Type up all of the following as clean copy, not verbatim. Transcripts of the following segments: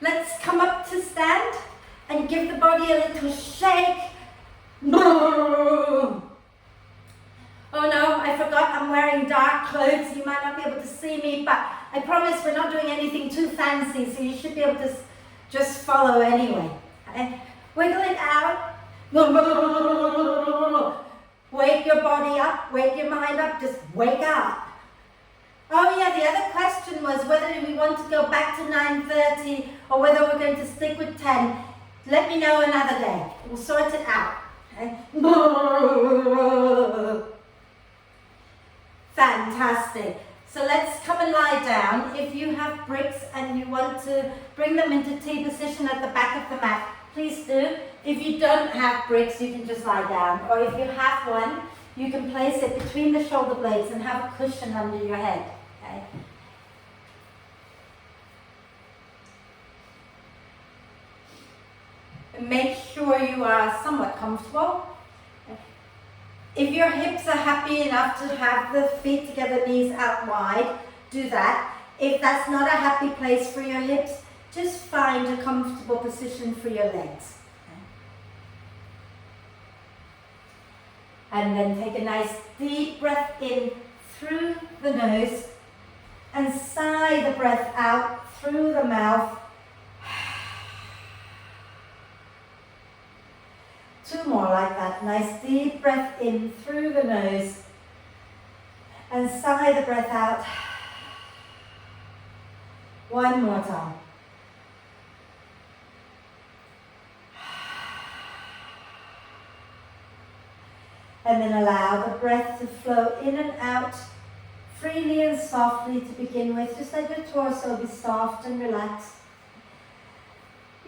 Let's come up to stand and give the body a little shake. Oh no, I forgot I'm wearing dark clothes. You might not be able to see me, but I promise we're not doing anything too fancy, so you should be able to just follow anyway. Okay? Wiggle it out. Wake your body up, wake your mind up, just wake up. Oh yeah, the other question was whether we want to go back to 9:30 or whether we're going to stick with 10. Let me know another day. We'll sort it out. Okay? Fantastic. So let's come and lie down. If you have bricks and you want to bring them into T position at the back of the mat, please do. If you don't have bricks, you can just lie down. Or if you have one, you can place it between the shoulder blades and have a cushion under your head. Okay? And make sure you are somewhat comfortable. If your hips are happy enough to have the feet together, knees out wide, do that. If that's not a happy place for your hips, just find a comfortable position for your legs. Okay? And then take a nice deep breath in through the nose and sigh the breath out through the mouth. Two more like that. Nice deep breath in through the nose and sigh the breath out. One more time. And then allow the breath to flow in and out freely and softly to begin with. Just let your torso be soft and relaxed.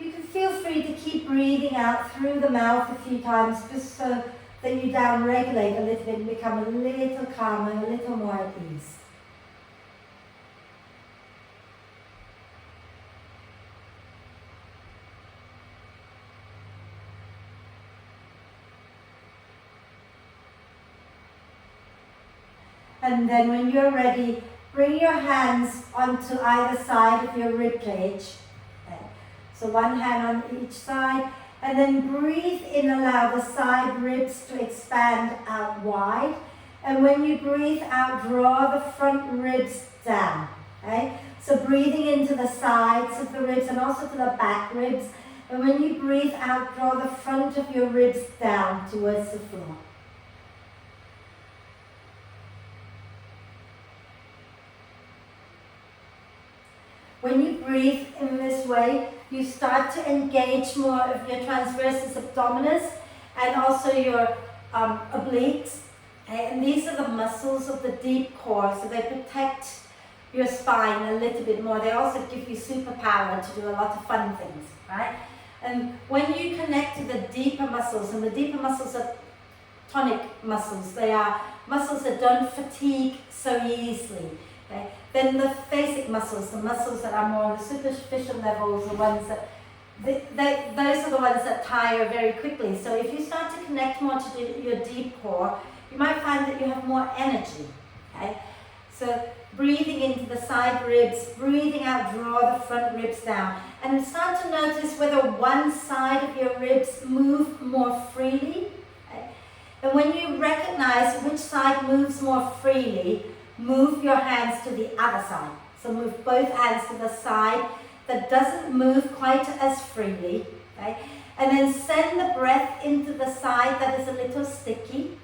You can feel free to keep breathing out through the mouth a few times just so that you down-regulate a little bit and become a little calmer, a little more at ease. And then when you're ready, bring your hands onto either side of your rib cage. So one hand on each side, and then breathe in, allow the side ribs to expand out wide. And when you breathe out, draw the front ribs down. Okay? So breathing into the sides of the ribs and also to the back ribs. And when you breathe out, draw the front of your ribs down towards the floor. When you breathe in this way, you start to engage more of your transversus abdominis and also your obliques. And these are the muscles of the deep core, so they protect your spine a little bit more. They also give you superpower to do a lot of fun things, right? And when you connect to the deeper muscles, and the deeper muscles are tonic muscles, they are muscles that don't fatigue so easily. Okay? Then the basic muscles, the muscles that are more on the superficial levels, the ones that, those are the ones that tire very quickly. So if you start to connect more to your deep core, you might find that you have more energy. Okay? So breathing into the side ribs, breathing out, draw the front ribs down. And start to notice whether one side of your ribs move more freely. Okay? And when you recognize which side moves more freely, move your hands to the other side. So move both hands to the side that doesn't move quite as freely. Okay? And then send the breath into the side that is a little sticky.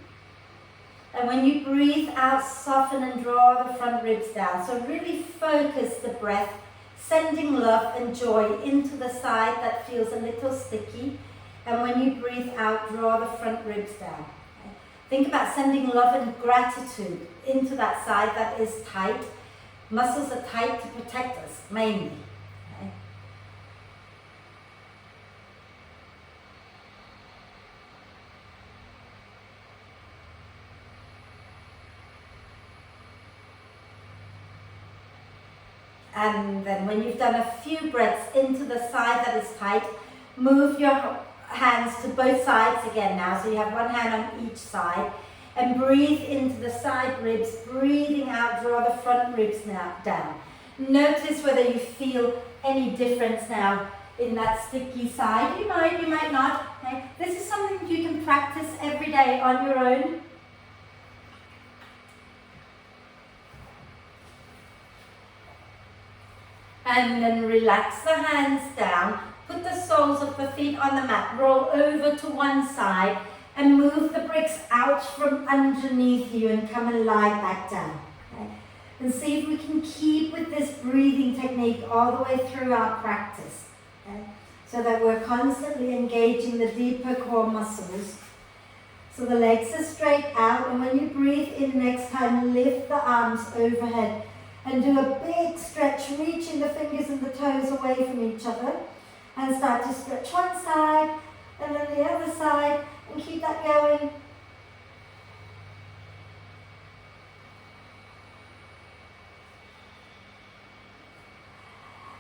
And when you breathe out, soften and draw the front ribs down. So really focus the breath, sending love and joy into the side that feels a little sticky. And when you breathe out, draw the front ribs down. Think about sending love and gratitude into that side that is tight. Muscles are tight to protect us, mainly. Okay? And then when you've done a few breaths into the side that is tight, move your hands to both sides again now. So you have one hand on each side. And breathe into the side ribs, breathing out, draw the front ribs now down. Notice whether you feel any difference now in that sticky side. You might not. Okay? This is something you can practice every day on your own. And then relax the hands down. Put the soles of the feet on the mat. Roll over to one side and move the bricks out from underneath you and come and lie back down. Okay? And see if we can keep with this breathing technique all the way through our practice. Okay? So that we're constantly engaging the deeper core muscles. So the legs are straight out, and when you breathe in next time, lift the arms overhead and do a big stretch, reaching the fingers and the toes away from each other. And start to stretch one side and then the other side, and keep that going.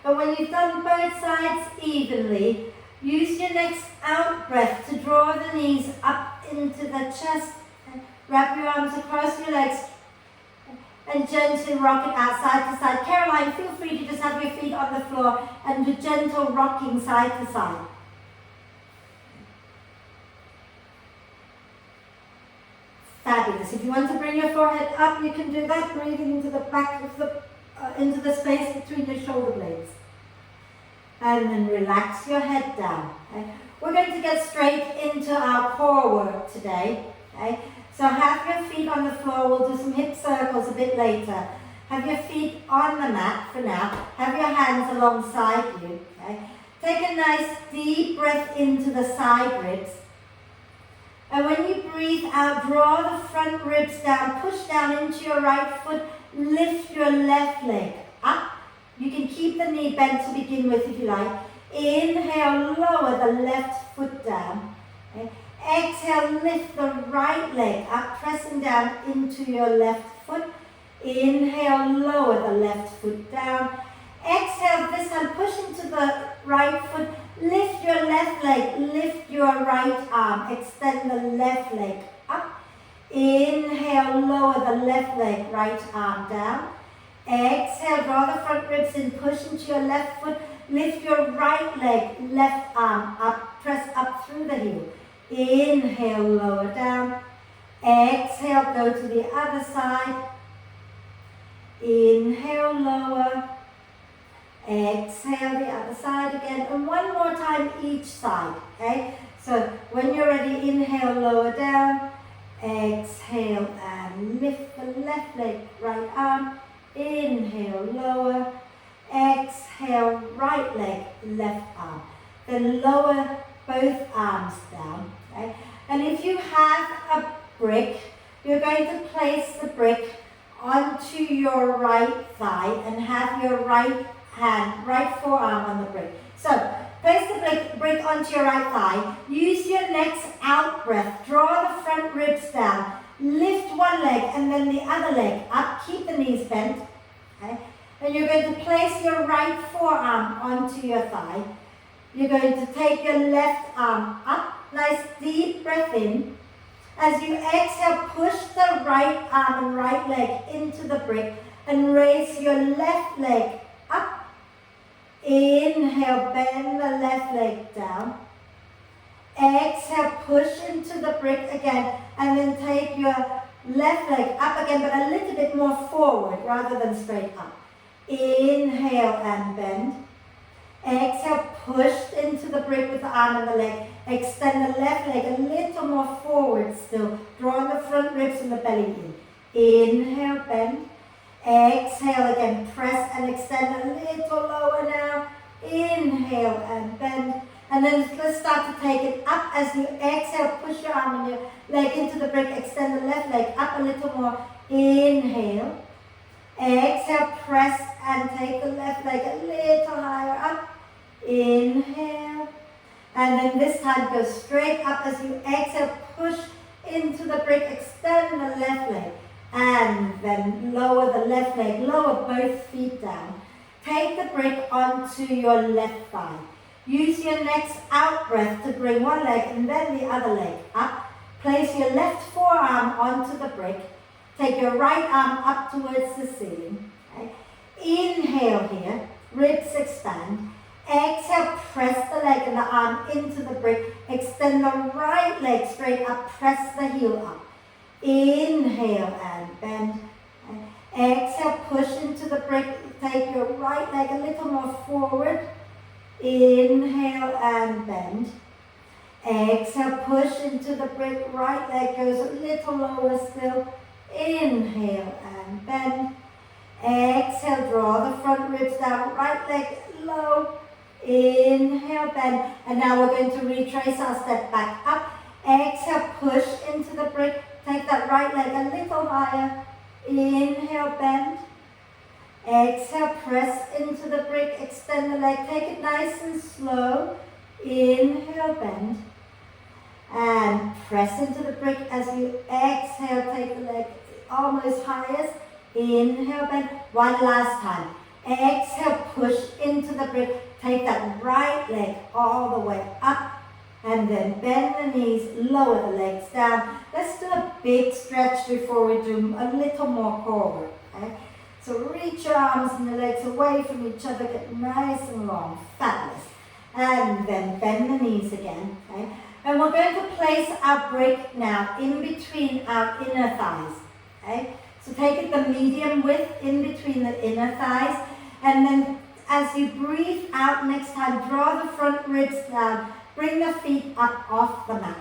But when you've done both sides evenly, use your next out breath to draw the knees up into the chest. Wrap your arms across your legs and gently rock it out side to side. Caroline, feel free to just have your feet on the floor and do gentle rocking side to side. Fabulous. If you want to bring your forehead up, you can do that, breathing into the back of the, into the space between your shoulder blades. And then relax your head down. Okay? We're going to get straight into our core work today. Okay? So have your feet on the floor. We'll do some hip circles a bit later. Have your feet on the mat for now. Have your hands alongside you. Okay? Take a nice deep breath into the side ribs. And when you breathe out, draw the front ribs down. Push down into your right foot. Lift your left leg up. You can keep the knee bent to begin with if you like. Inhale, lower the left foot down. Okay? Exhale, lift the right leg up, pressing down into your left foot. Inhale, lower the left foot down. Exhale, this time push into the right foot. Lift your left leg, lift your right arm. Extend the left leg up. Inhale, lower the left leg, right arm down. Exhale, draw the front ribs in, push into your left foot. Lift your right leg, left arm up, press up through the heel. Inhale, lower down. Exhale, go to the other side. Inhale, lower. Exhale, the other side again. And one more time each side, okay? So when you're ready, inhale, lower down. Exhale and lift the left leg, right arm. Inhale, lower. Exhale, right leg, left arm. Then lower both arms down. Okay? And if you have a brick, you're going to place the brick onto your right thigh and have your right hand, right forearm on the brick. So place the brick onto your right thigh. Use your next out breath. Draw the front ribs down. Lift one leg and then the other leg up. Keep the knees bent. Okay? And you're going to place your right forearm onto your thigh. You're going to take your left arm up. Nice deep breath in. As you exhale, push the right arm and right leg into the brick and raise your left leg up. Inhale, bend the left leg down. Exhale, push into the brick again and then take your left leg up again, but a little bit more forward rather than straight up. Inhale and bend. Exhale, push into the brick with the arm and the leg. Extend the left leg a little more forward still, drawing the front ribs and the belly in. Inhale, bend. Exhale again, press and extend a little lower now. Inhale and bend. And then let's start to take it up as you exhale. Push your arm and your leg into the brick. Extend the left leg up a little more. Inhale. Exhale, press and take the left leg a little higher up. Inhale. And then this time go straight up as you exhale. Push into the brick. Extend the left leg. And then lower the left leg. Lower both feet down. Take the brick onto your left thigh. Use your next out breath to bring one leg and then the other leg up. Place your left forearm onto the brick. Take your right arm up towards the ceiling. Okay. Inhale here. ribs expand. Exhale, press the leg and the arm into the brick. Extend the right leg straight up, press the heel up. Inhale and bend. Exhale, push into the brick. Take your right leg a little more forward. Inhale and bend. Exhale, push into the brick. Right leg goes a little lower still. Inhale and bend. Exhale, draw the front ribs down. Right leg low. Inhale, bend. And now we're going to retrace our step back up. Exhale, push into the brick. Take that right leg a little higher. Inhale, bend. Exhale, press into the brick. Extend the leg. Take it nice and slow. Inhale, bend. And press into the brick as you exhale. Take the leg almost highest. Inhale, bend. One last time. Exhale, push into the brick. Take that right leg all the way up. And then bend the knees, lower the legs down. Let's do a big stretch before we do a little more core work. Okay? So reach your arms and your legs away from each other, get nice and long, fabulous. And then bend the knees again. Okay? And we're going to place our brick now in between our inner thighs. Okay? So take it the medium width in between the inner thighs. And then as you breathe out next time, draw the front ribs down. Bring the feet up off the mat.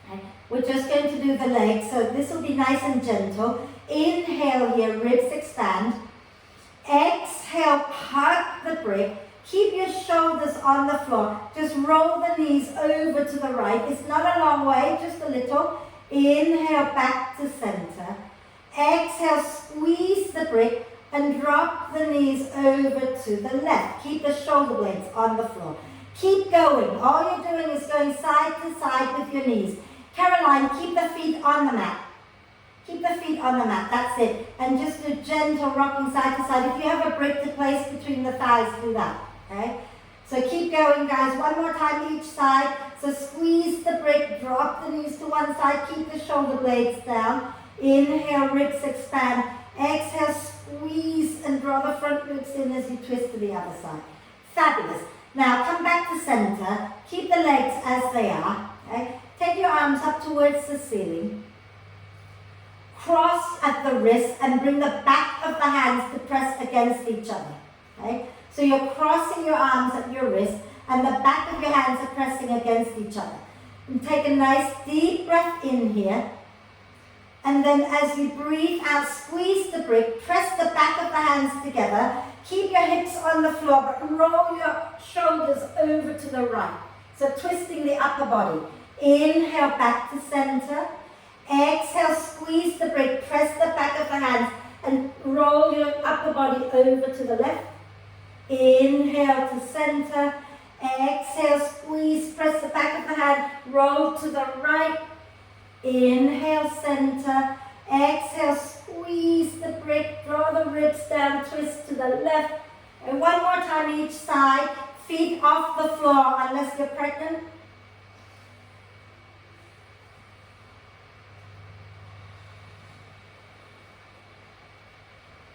Okay. We're just going to do the legs, so this will be nice and gentle. Inhale here, ribs expand. Exhale, hug the brick. Keep your shoulders on the floor. Just roll the knees over to the right. It's not a long way, just a little. Inhale, back to center. Exhale, squeeze the brick and drop the knees over to the left. Keep the shoulder blades on the floor. Keep going. All you're doing is going side to side with your knees. Caroline, keep the feet on the mat. Keep the feet on the mat. That's it. And just do gentle rocking side to side. If you have a brick to place between the thighs, do that. Okay? So keep going, guys. One more time each side. So squeeze the brick. Drop the knees to one side. Keep the shoulder blades down. Inhale, ribs expand. Exhale, squeeze and draw the front ribs in as you twist to the other side. Fabulous. Now come back to center, keep the legs as they are, okay? Take your arms up towards the ceiling. Cross at the wrist and bring the back of the hands to press against each other, okay? So you're crossing your arms at your wrist and the back of your hands are pressing against each other. And take a nice deep breath in here. And then as you breathe out, squeeze the brick, press the back of the hands together. Keep your hips on the floor, but roll your shoulders over to the right. So twisting the upper body. Inhale, back to center. Exhale, squeeze the brick, press the back of the hands, and roll your upper body over to the left. Inhale to center. Exhale, squeeze, press the back of the hand, roll to the right. Inhale, center. Exhale, squeeze the brick, draw the ribs down, twist to the left. And one more time each side. Feet off the floor unless you're pregnant.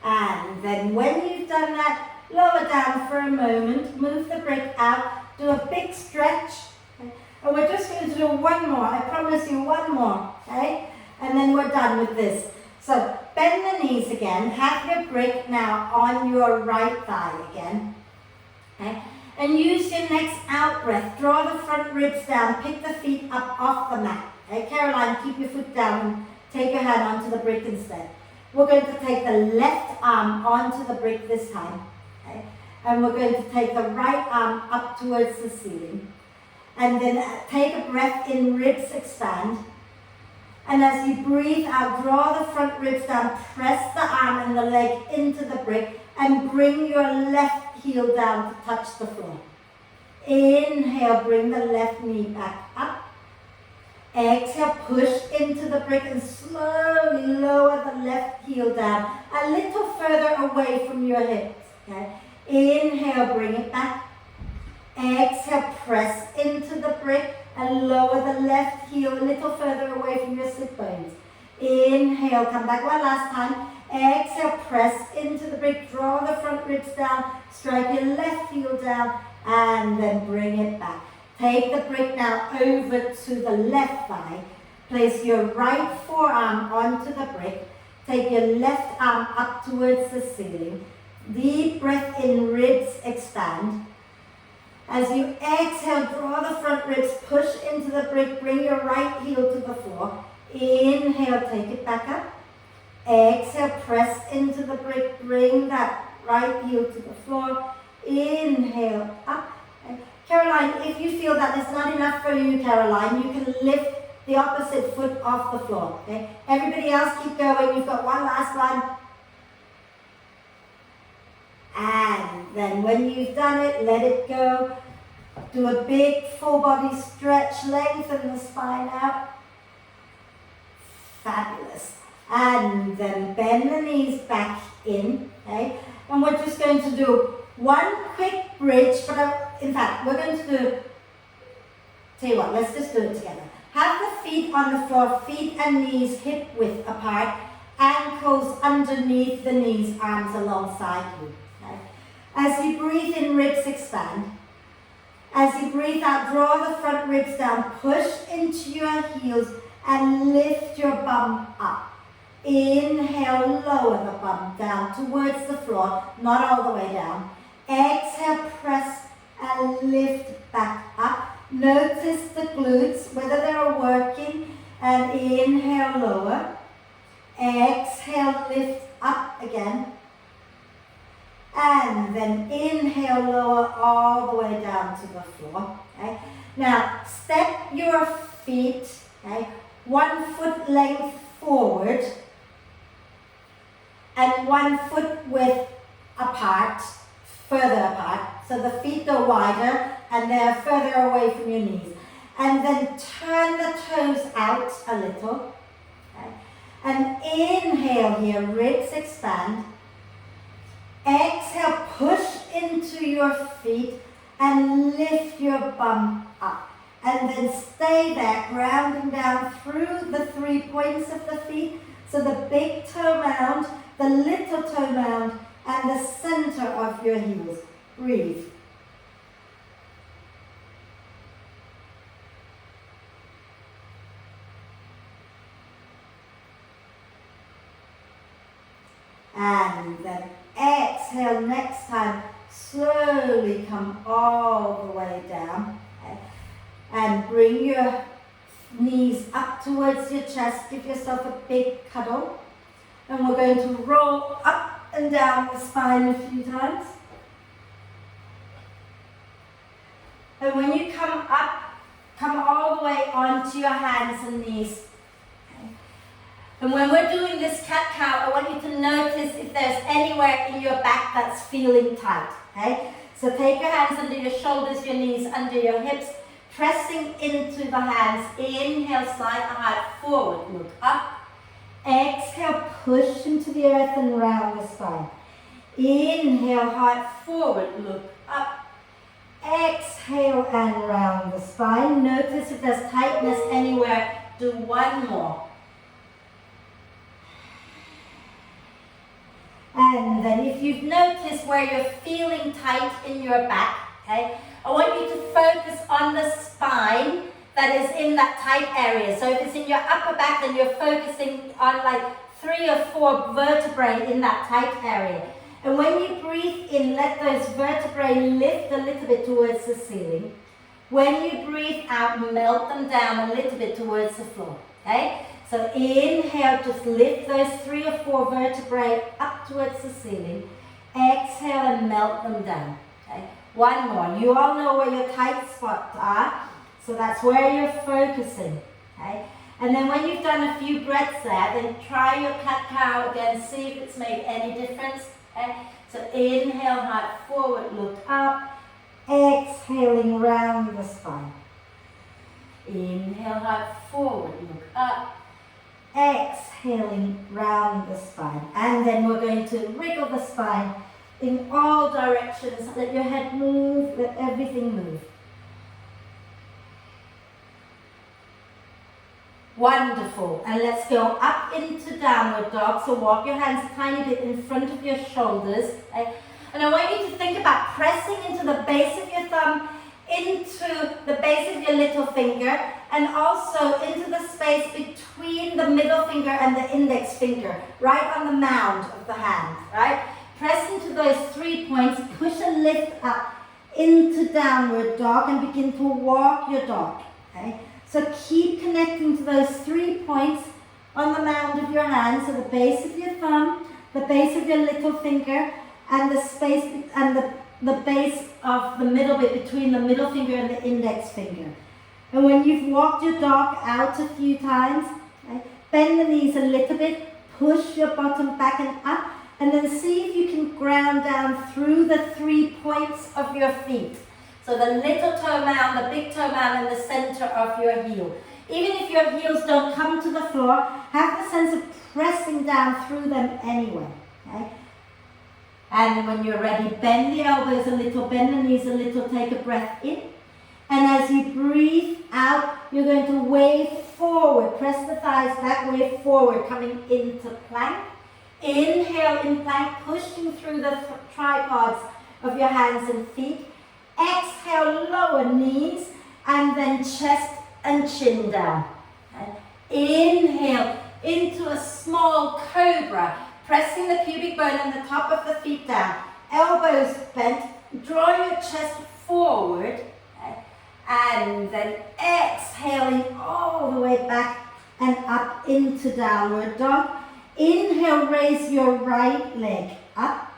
And then when you've done that, lower down for a moment, move the brick out, do a big stretch. And we're just going to do one more. I promise you one more, okay? And then we're done with this. So bend the knees again. Have your brick now on your right thigh again. Okay? And use your next out breath. Draw the front ribs down. Pick the feet up off the mat. Okay? Caroline, keep your foot down and take your hand onto the brick instead. We're going to take the left arm onto the brick this time. Okay? And we're going to take the right arm up towards the ceiling. And then take a breath in, ribs expand. And as you breathe out, draw the front ribs down, press the arm and the leg into the brick, and bring your left heel down to touch the floor. Inhale, bring the left knee back up. Exhale, push into the brick and slowly lower the left heel down, a little further away from your hips. Okay? Inhale, bring it back. Exhale, press into the brick and lower the left heel a little further away from your sit bones. Inhale, come back one last time. Exhale, press into the brick, draw the front ribs down, strike your left heel down, and then bring it back. Take the brick now over to the left thigh. Place your right forearm onto the brick. Take your left arm up towards the ceiling. Deep breath in, ribs expand. As you exhale, draw the front ribs, push into the brick, bring your right heel to the floor. Inhale, take it back up. Exhale, press into the brick, bring that right heel to the floor. Inhale, up. Caroline, if you feel that is not enough for you, Caroline, you can lift the opposite foot off the floor. Okay? Everybody else keep going. You've got one last one. And then when you've done it, let it go. Do a big full body stretch, lengthen the spine out. Fabulous. And then bend the knees back in. Okay? And we're just going to do one quick bridge, but in fact, we're going to do, tell you what, let's just do it together. Have the feet on the floor, feet and knees hip width apart, ankles underneath the knees, arms alongside you. Okay? As you breathe in, ribs expand. As you breathe out, draw the front ribs down, push into your heels and lift your bum up. Inhale, lower the bum down towards the floor, not all the way down. Exhale, press and lift back up. Notice the glutes, whether they're working, and inhale, lower. Exhale, lift up again. And then inhale, lower all the way down to the floor. Okay? Now, step your feet, okay, 1 foot length forward and 1 foot width apart, further apart. So the feet go wider and they're further away from your knees. And then turn the toes out a little. Okay? And inhale here, ribs expand. Exhale, push into your feet and lift your bum up. And then stay there, grounding down through the 3 points of the feet. So the big toe mound, the little toe mound, and the center of your heels. Breathe. And then exhale next time. Slowly come all the way down. Okay? And bring your knees up towards your chest. Give yourself a big cuddle. And we're going to roll up and down the spine a few times. And when you come up, come all the way onto your hands and knees. Okay. And when we're doing this cat-cow, I want you to notice if there's anywhere in your back that's feeling tight. Okay? So take your hands under your shoulders, your knees under your hips, pressing into the hands. Inhale, slide the heart forward, look up. Exhale, push into the earth and round the spine. Inhale, heart forward, look up. Exhale and round the spine. Notice if there's tightness anywhere. Do one more. And then if you've noticed where you're feeling tight in your back, okay, I want you to focus on the spine that is in that tight area. So if it's in your upper back, then you're focusing on like 3 or 4 vertebrae in that tight area. And when you breathe in, let those vertebrae lift a little bit towards the ceiling. When you breathe out, melt them down a little bit towards the floor. Okay? So inhale, just lift those 3 or 4 vertebrae up towards the ceiling. Exhale and melt them down. Okay? One more. You all know where your tight spots are. So that's where you're focusing. Okay? And then when you've done a few breaths there, then try your cat-cow again. See if it's made any difference. Okay? So inhale, heart forward, look up. Exhaling round the spine. Inhale, heart forward, look up. Exhaling round the spine. And then we're going to wriggle the spine in all directions. Let your head move, let everything move. Wonderful. And let's go up into downward dog. So walk your hands a tiny bit in front of your shoulders. Okay? And I want you to think about pressing into the base of your thumb, into the base of your little finger, and also into the space between the middle finger and the index finger, right on the mound of the hand, right? Press into those 3 points, push and lift up into downward dog and begin to walk your dog, okay? So keep connecting to those 3 points on the mound of your hand, so the base of your thumb, the base of your little finger, and the space and the base of the middle bit between the middle finger and the index finger. And when you've walked your dog out a few times, okay, bend the knees a little bit, push your bottom back and up, and then see if you can ground down through the 3 points of your feet. So the little toe mound, the big toe mound, and the center of your heel. Even if your heels don't come to the floor, have the sense of pressing down through them anyway. Okay? And when you're ready, bend the elbows a little, bend the knees a little, take a breath in. And as you breathe out, you're going to wave forward. Press the thighs back, wave forward, coming into plank. Inhale in plank, pushing through the tripods of your hands and feet. Exhale, lower knees, and then chest and chin down. And inhale into a small cobra, pressing the pubic bone and the top of the feet down. Elbows bent, draw your chest forward, and then exhaling all the way back and up into downward dog. Inhale, raise your right leg up.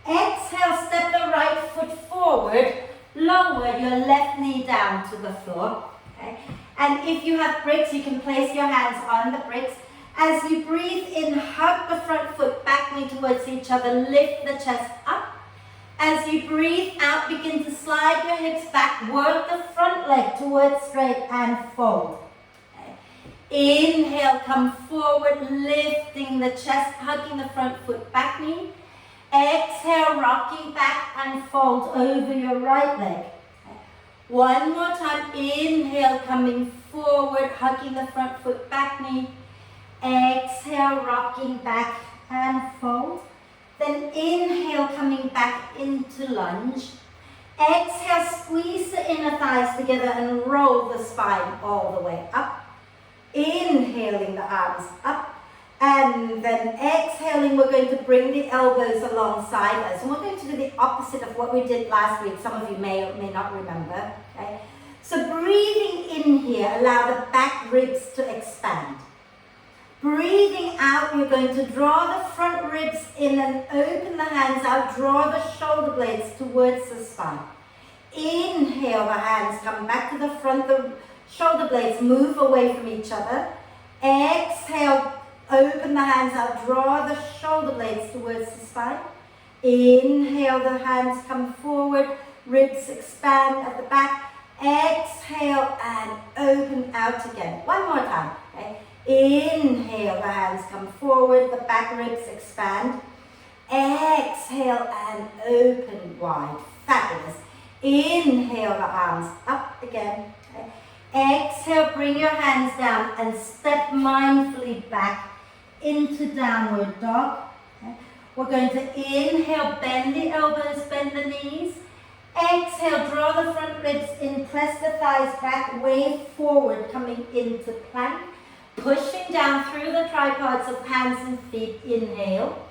Exhale, step the right foot forward, lower your left knee down to the floor. Okay? And if you have bricks, you can place your hands on the bricks. As you breathe in, hug the front foot, back knee towards each other, lift the chest up. As you breathe out, begin to slide your hips back, work the front leg towards straight and fold. Okay. Inhale, come forward, lifting the chest, hugging the front foot, back knee. Exhale, rocking back and fold over your right leg. Okay. One more time, inhale, coming forward, hugging the front foot, back knee. Exhale, rocking back and fold. Then inhale, coming back into lunge. Exhale, squeeze the inner thighs together and roll the spine all the way up. Inhaling the arms up. And then exhaling, we're going to bring the elbows alongside us. And we're going to do the opposite of what we did last week. Some of you may or may not remember. Okay? So breathing in here, allow the back ribs to expand. Breathing out, you're going to draw the front ribs in and open the hands out. Draw the shoulder blades towards the spine. Inhale, the hands come back to the front. The shoulder blades move away from each other. Exhale, open the hands out. Draw the shoulder blades towards the spine. Inhale, the hands come forward. Ribs expand at the back. Exhale and open out again. One more time. Okay? Inhale, the hands come forward, the back ribs expand. Exhale and open wide. Fabulous. Inhale, the arms up again. Okay. Exhale, bring your hands down and step mindfully back into downward dog. Okay. We're going to inhale, bend the elbows, bend the knees. Exhale, draw the front ribs in, press the thighs back, wave forward, coming into plank. Pushing down through the tripods of hands and feet, inhale.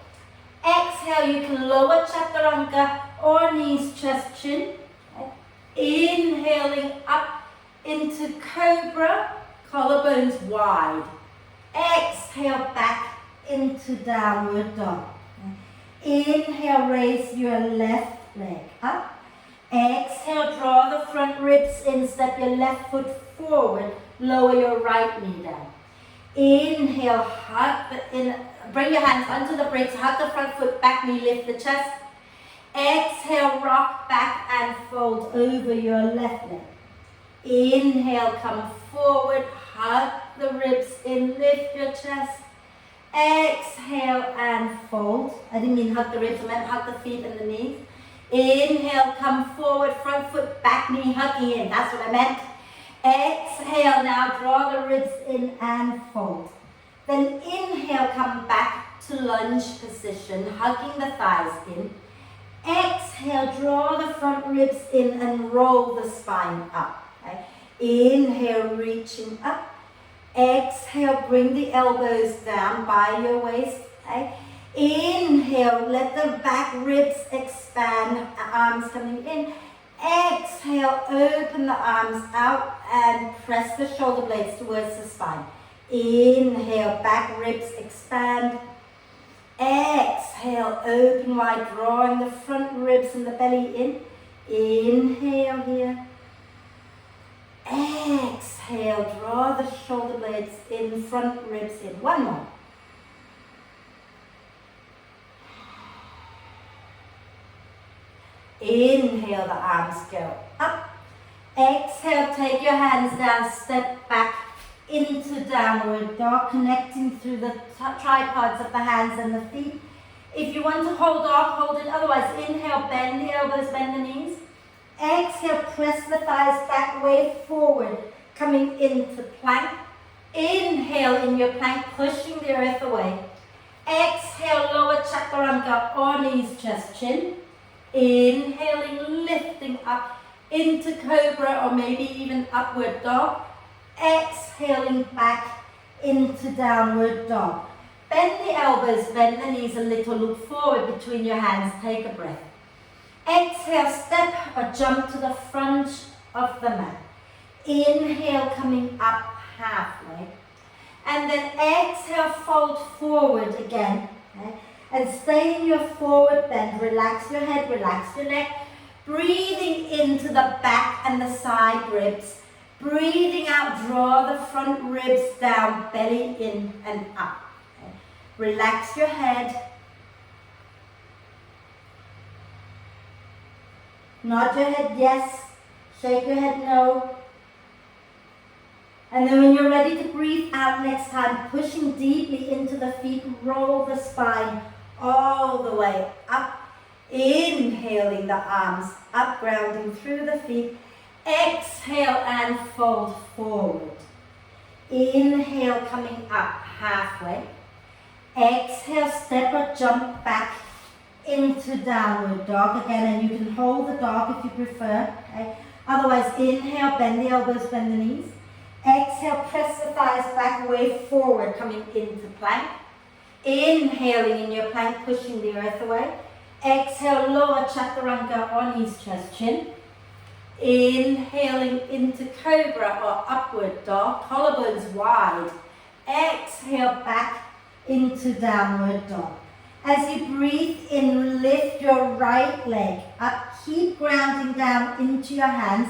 Exhale, you can lower chaturanga or knees, chest, chin. Okay. Inhaling up into cobra, collarbones wide. Exhale, back into downward dog. Okay. Inhale, raise your left leg up. Exhale, draw the front ribs in, step your left foot forward, lower your right knee down. Inhale, bring your hands onto the bricks, hug the front foot, back knee, lift the chest. Exhale, rock back and fold over your left leg. Inhale, come forward, hug the ribs in, lift your chest. Exhale and fold. I didn't mean hug the ribs, I meant hug the feet and the knees. Inhale, come forward, front foot, back knee, hugging in. That's what I meant. Exhale, now draw the ribs in and fold. Then inhale, come back to lunge position, hugging the thighs in. Exhale, draw the front ribs in and roll the spine up. Okay? Inhale, reaching up. Exhale, bring the elbows down by your waist. Okay? Inhale, let the back ribs expand, arms coming in. Exhale, open the arms out and press the shoulder blades towards the spine. Inhale, back ribs expand. Exhale, open wide, drawing the front ribs and the belly in. Inhale here. Exhale, draw the shoulder blades in, front ribs in. One more. Inhale, the arms go up. Exhale, take your hands down, step back into downward dog, connecting through the tripods of the hands and the feet. If you want to hold dog, hold it. Otherwise, inhale, bend the elbows, bend the knees. Exhale, press the thighs back, way forward, coming into plank. Inhale in your plank, pushing the earth away. Exhale, lower chaturanga, or knees, chest, chin. Inhaling, lifting up into cobra or maybe even upward dog. Exhaling back into downward dog. Bend the elbows, bend the knees a little, look forward between your hands, take a breath. Exhale, step or jump to the front of the mat. Inhale, coming up halfway. And then exhale, fold forward again. Okay? And stay in your forward bend. Relax your head, relax your neck. Breathing into the back and the side ribs. Breathing out, draw the front ribs down, belly in and up. Okay? Relax your head. Nod your head yes, shake your head no. And then when you're ready to breathe out next time, pushing deeply into the feet, roll the spine all the way up. Inhaling the arms up, grounding through the feet. Exhale and fold forward. Inhale, coming up halfway. Exhale, step or jump back into downward dog again, and you can hold the dog if you prefer. Okay? Otherwise, inhale, bend the elbows, bend the knees. Exhale, press the thighs back, way forward, coming into plank. Inhaling in your plank, pushing the earth away. Exhale, lower chaturanga or knees, chest, chin. Inhaling into cobra or upward dog, collarbones wide. Exhale, back into downward dog. As you breathe in, lift your right leg up. Keep grounding down into your hands.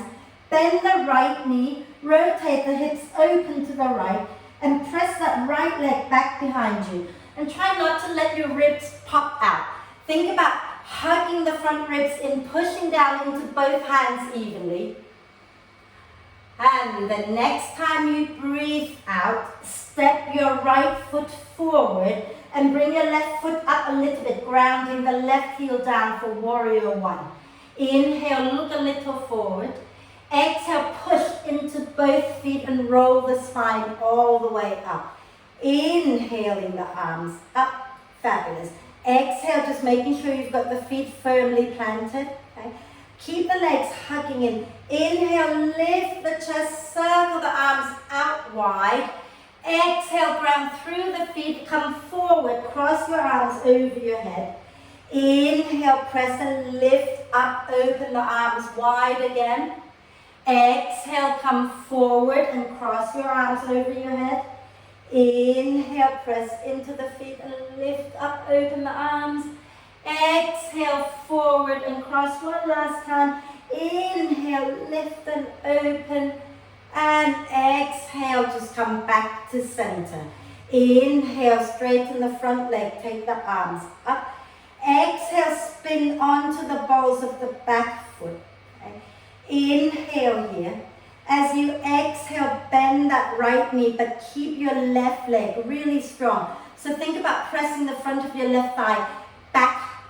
Bend the right knee. Rotate the hips open to the right. And press that right leg back behind you. And try not to let your ribs pop out. Think about hugging the front ribs in, pushing down into both hands evenly. And the next time you breathe out, step your right foot forward and bring your left foot up a little bit, grounding the left heel down for warrior one. Inhale, look a little forward. Exhale, push into both feet and roll the spine all the way up. Inhaling the arms up, fabulous. Exhale, just making sure you've got the feet firmly planted. Okay? Keep the legs hugging in. Inhale, lift the chest, circle the arms out wide. Exhale, ground through the feet, come forward, cross your arms over your head. Inhale, press and lift up, open the arms wide again. Exhale, come forward and cross your arms over your head. Inhale, press into the feet and lift up, open the arms. Exhale, forward and cross one last time. Inhale, lift and open. And exhale, just come back to center. Inhale, straighten the front leg, take the arms up. Exhale, spin onto the balls of the back foot. Okay. Inhale here. As you exhale, bend that right knee, but keep your left leg really strong. So think about pressing the front of your left thigh back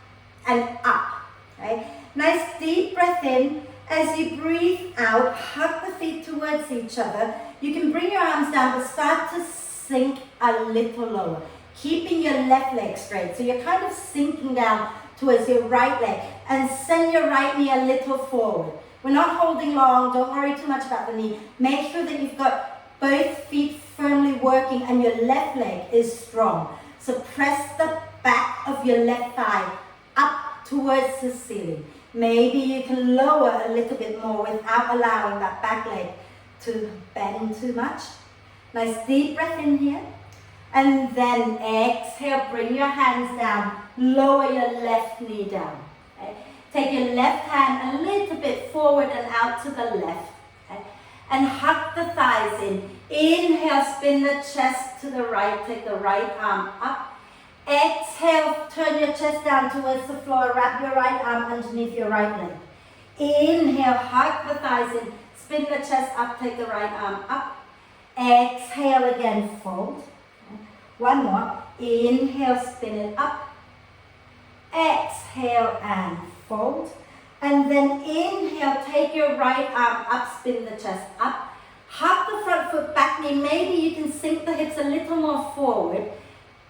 and up. Okay? Nice deep breath in. As you breathe out, hug the feet towards each other. You can bring your arms down, but start to sink a little lower, keeping your left leg straight. So you're kind of sinking down towards your right leg, and send your right knee a little forward. We're not holding long, don't worry too much about the knee. Make sure that you've got both feet firmly working and your left leg is strong. So press the back of your left thigh up towards the ceiling. Maybe you can lower a little bit more without allowing that back leg to bend too much. Nice deep breath in here. And then exhale, bring your hands down. Lower your left knee down. Okay? Take your left hand a little bit forward and out to the left. Okay? And hug the thighs in. Inhale, spin the chest to the right. Take the right arm up. Exhale, turn your chest down towards the floor. Wrap your right arm underneath your right leg. Inhale, hug the thighs in. Spin the chest up, take the right arm up. Exhale again, fold. One more. Inhale, spin it up. Exhale and fold. And then inhale, take your right arm up, spin the chest up. Hug the front foot, back knee. Maybe you can sink the hips a little more forward.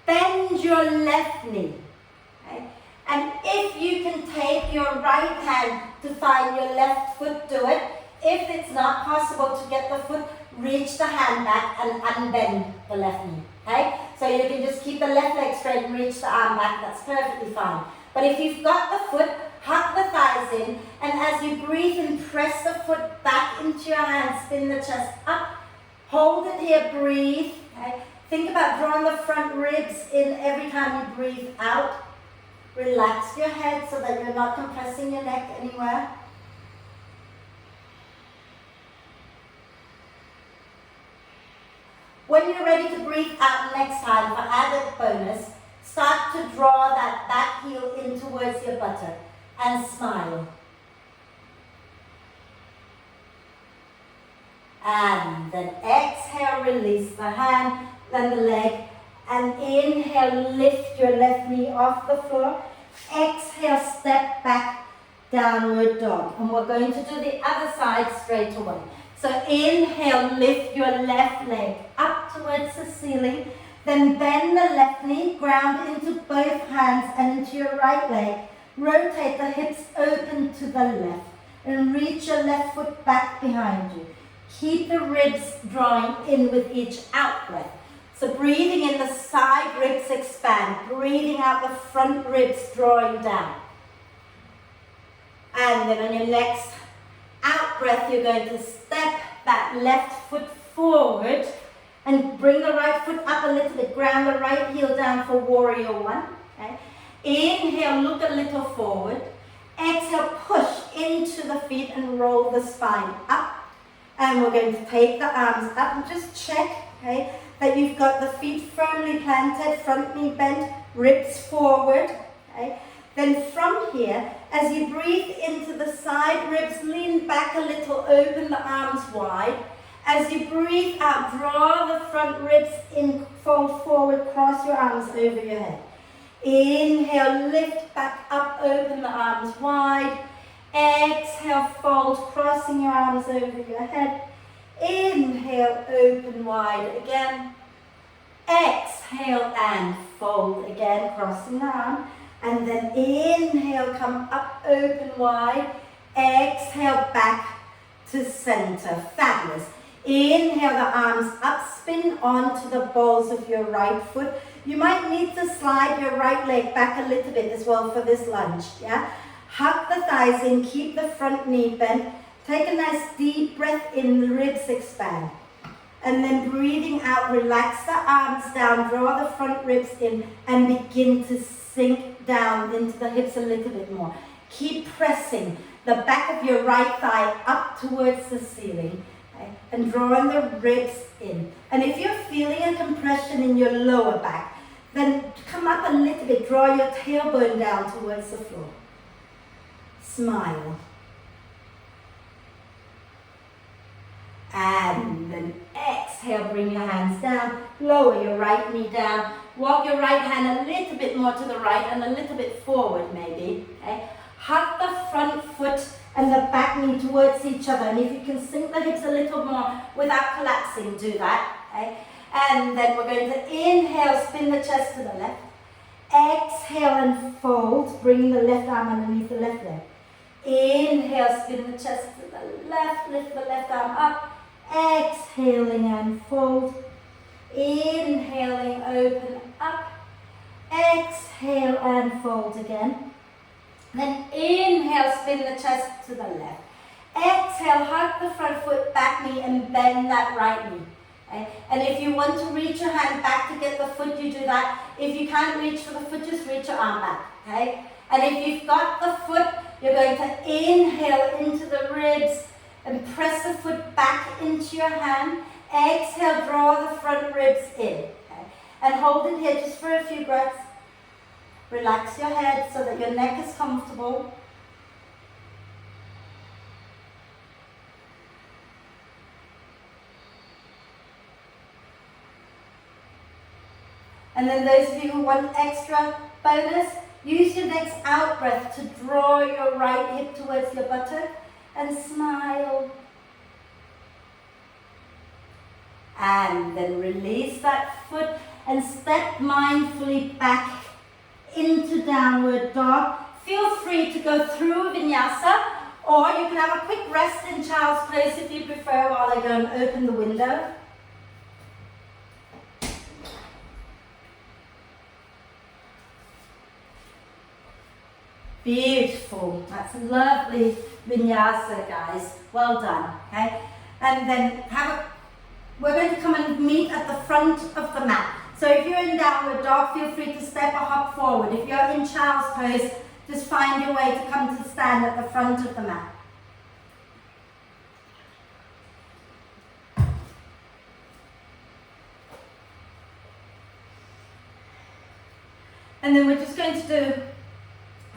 Bend your left knee. Okay? And if you can take your right hand to find your left foot, do it. If it's not possible to get the foot, reach the hand back and unbend the left knee. Okay? So you can just keep the left leg straight and reach the arm back. That's perfectly fine. But if you've got the foot, hug the thighs in, and as you breathe in, press the foot back into your hand, spin the chest up, hold it here, breathe. Okay? Think about drawing the front ribs in every time you breathe out. Relax your head so that you're not compressing your neck anywhere. When you're ready to breathe out next time, for added bonus, start to draw that back heel in towards your buttock and smile. And then exhale, release the hand, then the leg, and inhale, lift your left knee off the floor. Exhale, step back, downward dog. And we're going to do the other side straight away. So inhale, lift your left leg up towards the ceiling. Then bend the left knee, ground into both hands and into your right leg. Rotate the hips open to the left and reach your left foot back behind you. Keep the ribs drawing in with each out breath. So breathing in, the side ribs expand. Breathing out, the front ribs drawing down. And then on your next out breath, you're going to step that left foot forward and bring the right foot up a little bit. Ground the right heel down for warrior one. Okay? Inhale, look a little forward. Exhale, push into the feet and roll the spine up. And we're going to take the arms up and just check, okay, that you've got the feet firmly planted, front knee bent, ribs forward. Okay? Then from here, as you breathe into the side ribs, lean back a little, open the arms wide. As you breathe out, draw the front ribs in, fold forward, cross your arms over your head. Inhale, lift back up, open the arms wide. Exhale, fold, crossing your arms over your head. Inhale, open wide again. Exhale and fold again, crossing the arm. And then inhale, come up, open wide. Exhale, back to center. Fabulous. Inhale, the arms up, spin onto the balls of your right foot. You might need to slide your right leg back a little bit as well for this lunge, yeah? Hug the thighs in, keep the front knee bent. Take a nice deep breath in, the ribs expand. And then breathing out, relax the arms down, draw the front ribs in, and begin to sink down into the hips a little bit more. Keep pressing the back of your right thigh up towards the ceiling, okay? And drawing the ribs in. And if you're feeling a compression in your lower back, then come up a little bit, draw your tailbone down towards the floor. Smile. And then exhale, bring your hands down, lower your right knee down, walk your right hand a little bit more to the right and a little bit forward maybe, okay? hug the front foot and the back knee towards each other. And if you can sink the hips a little more without collapsing, do that. Okay? And then we're going to inhale, spin the chest to the left. Exhale and fold, bringing the left arm underneath the left leg. Inhale, spin the chest to the left, lift the left arm up. Exhaling and fold. Inhaling, open up. Exhale and fold again. Then inhale, spin the chest to the left. Exhale, hug the front foot, back knee, and bend that right knee. Okay? And if you want to reach your hand back to get the foot, you do that. If you can't reach for the foot, just reach your arm back. Okay? And if you've got the foot, you're going to inhale into the ribs and press the foot back into your hand. Exhale, draw the front ribs in. Okay? And hold it here just for a few breaths. Relax your head so that your neck is comfortable. And then those of you who want extra bonus, use your next out breath to draw your right hip towards your buttock and smile. And then release that foot and step mindfully back into downward dog. Feel free to go through vinyasa, or you can have a quick rest in child's pose if you prefer while I go and open the window. Beautiful. That's lovely vinyasa, guys. Well done. Okay, and then we're going to come and meet at the front of the mat. So if you're in downward dog, feel free to step or hop forward. If you're in child's pose, just find your way to come to stand at the front of the mat. And then we're just going to do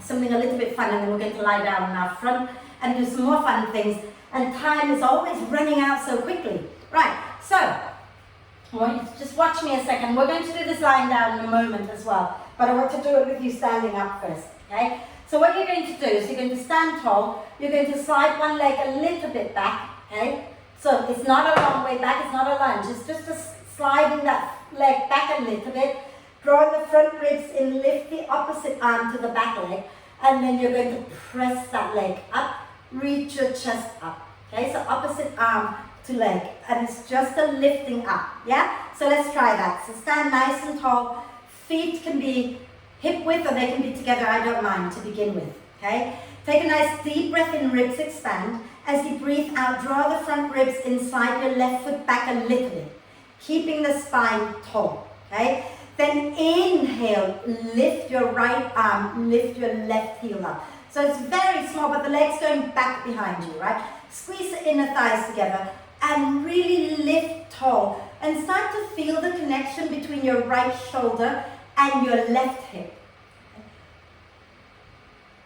something a little bit fun, and then we're going to lie down on our front and do some more fun things. And time is always running out so quickly. Right, so I want you to just watch me a second. We're going to do this lying down in a moment as well, but I want to do it with you standing up first, okay? So what you're going to do is you're going to stand tall, you're going to slide one leg a little bit back, okay? So it's not a long way back, it's not a lunge, it's just sliding that leg back a little bit, drawing the front ribs in, lift the opposite arm to the back leg, and then you're going to press that leg up, reach your chest up, okay? So opposite arm to leg, and it's just a lifting up, yeah? So let's try that. So stand nice and tall, feet can be hip width or they can be together, I don't mind to begin with, okay? Take a nice deep breath in, ribs expand. As you breathe out, draw the front ribs inside your left foot back a little bit, keeping the spine tall, okay? Then inhale, lift your right arm, lift your left heel up. So it's very small, but the leg's going back behind you, right? Squeeze the inner thighs together and really lift tall. And start to feel the connection between your right shoulder and your left hip.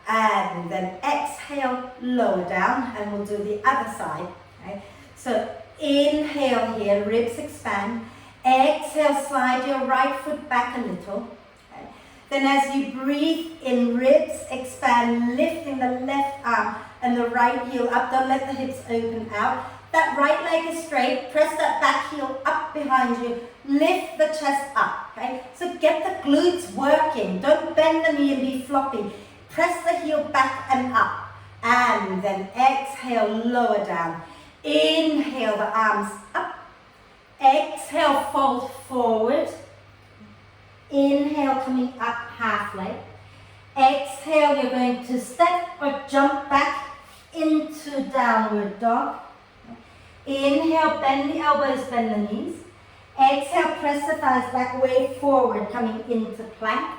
And then exhale, lower down, and we'll do the other side. Okay? So inhale here, ribs expand. Exhale, slide your right foot back a little. Okay? Then as you breathe in, ribs expand, lifting the left arm and the right heel up. Don't let the hips open out. That right leg is straight. Press that back heel up behind you. Lift the chest up. Okay? So get the glutes working. Don't bend the knee and be floppy. Press the heel back and up. And then exhale, lower down. Inhale, the arms up. Exhale, fold forward. Inhale, coming up halfway. Exhale, you're going to step or jump back into downward dog. Inhale, bend the elbows, bend the knees. Exhale, press the thighs back, way forward, coming into plank.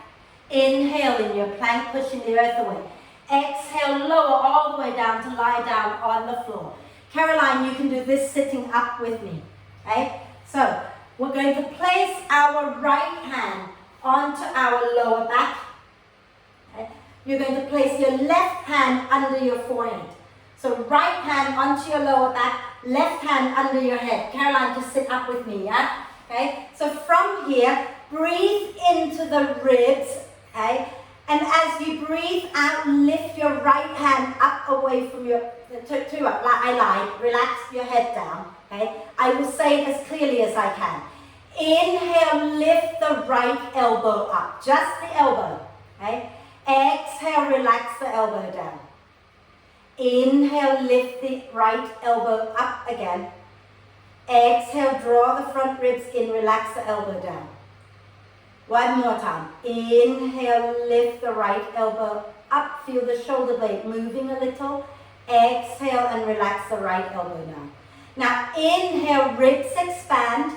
Inhale in your plank, pushing the earth away. Exhale, lower all the way down to lie down on the floor. Caroline, you can do this sitting up with me. Okay? So, we're going to place our right hand onto our lower back. Okay? You're going to place your left hand under your forehead. So, right hand onto your lower back, left hand under your head. Caroline, just sit up with me, yeah? Okay? So, from here, breathe into the ribs, okay? And as you breathe out, lift your right hand up away from your, like I like, relax your head down, okay? I will say it as clearly as I can. Inhale, lift the right elbow up, just the elbow, okay? Exhale, relax the elbow down. Inhale, lift the right elbow up again. Exhale, draw the front ribs in, relax the elbow down. One more time. Inhale, lift the right elbow up, feel the shoulder blade moving a little. Exhale and relax the right elbow down. Now inhale, ribs expand.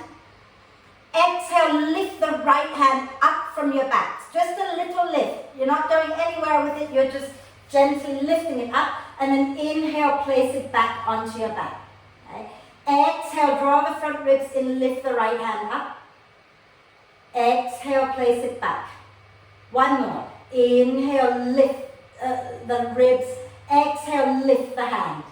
Exhale, lift the right hand up from your back. Just a little lift. You're not going anywhere with it, you're just gently lifting it up. And then inhale, place it back onto your back. Okay? Exhale, draw the front ribs in, lift the right hand up. Exhale, place it back. One more. Inhale, lift the ribs. Exhale, lift the hand.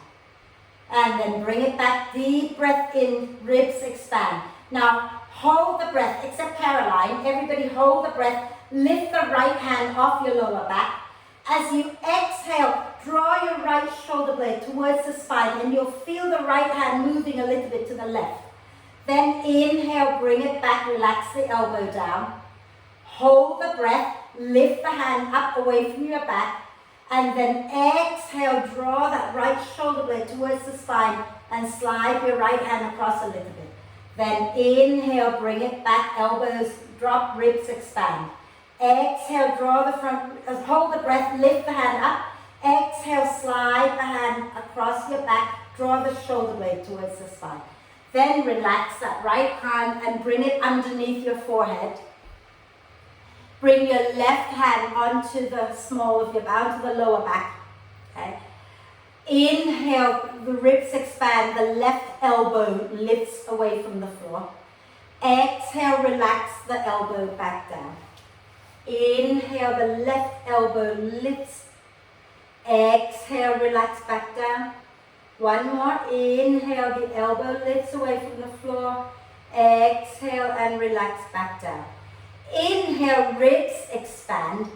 And then bring it back. Deep breath in, ribs expand. Now, hold the breath, except Caroline. Everybody hold the breath. Lift the right hand off your lower back. As you exhale, draw your right shoulder blade towards the spine and you'll feel the right hand moving a little bit to the left. Then inhale, bring it back, relax the elbow down. Hold the breath, lift the hand up away from your back. And then exhale, draw that right shoulder blade towards the spine and slide your right hand across a little bit. Then inhale, bring it back, elbows drop, ribs expand. Exhale, draw the front, hold the breath, lift the hand up. Exhale, slide the hand across your back, draw the shoulder blade towards the spine. Then relax that right hand and bring it underneath your forehead. Bring your left hand onto the small of your back, onto the lower back. Okay. Inhale, the ribs expand, the left elbow lifts away from the floor. Exhale, relax the elbow back down. Inhale, the left elbow lifts. Exhale, relax back down. One more. Inhale, the elbow lifts away from the floor. Exhale and relax back down. Inhale, ribs expand.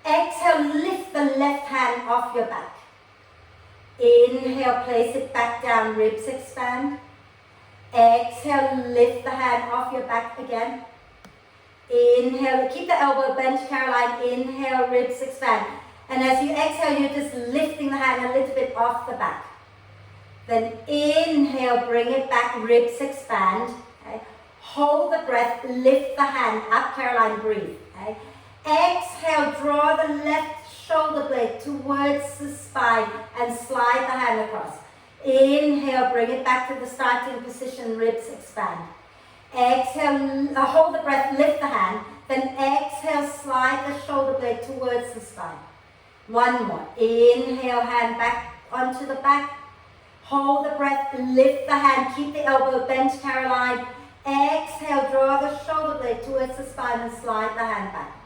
Exhale, lift the left hand off your back. Inhale, place it back down, ribs expand. Exhale, lift the hand off your back again. Inhale, keep the elbow bent, Caroline. Inhale, ribs expand. And as you exhale, you're just lifting the hand a little bit off the back. Then inhale, bring it back, ribs expand. Okay. Hold the breath, lift the hand up, Caroline, breathe. Okay. Exhale, draw the left shoulder blade towards the spine and slide the hand across. Inhale, bring it back to the starting position, ribs expand. Exhale, hold the breath, lift the hand. Then exhale, slide the shoulder blade towards the spine. One more. Inhale, hand back onto the back. Hold the breath, lift the hand, keep the elbow bent, Caroline. Exhale, draw the shoulder blade towards the spine and slide the hand back.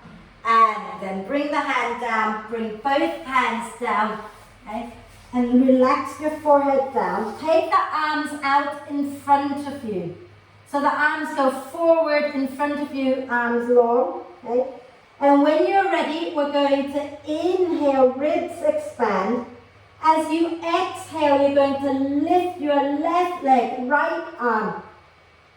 And then bring the hand down, bring both hands down, okay? And relax your forehead down. Take the arms out in front of you. So the arms go forward in front of you, arms long, okay? And when you're ready, we're going to inhale, ribs expand. As you exhale, you're going to lift your left leg, right arm.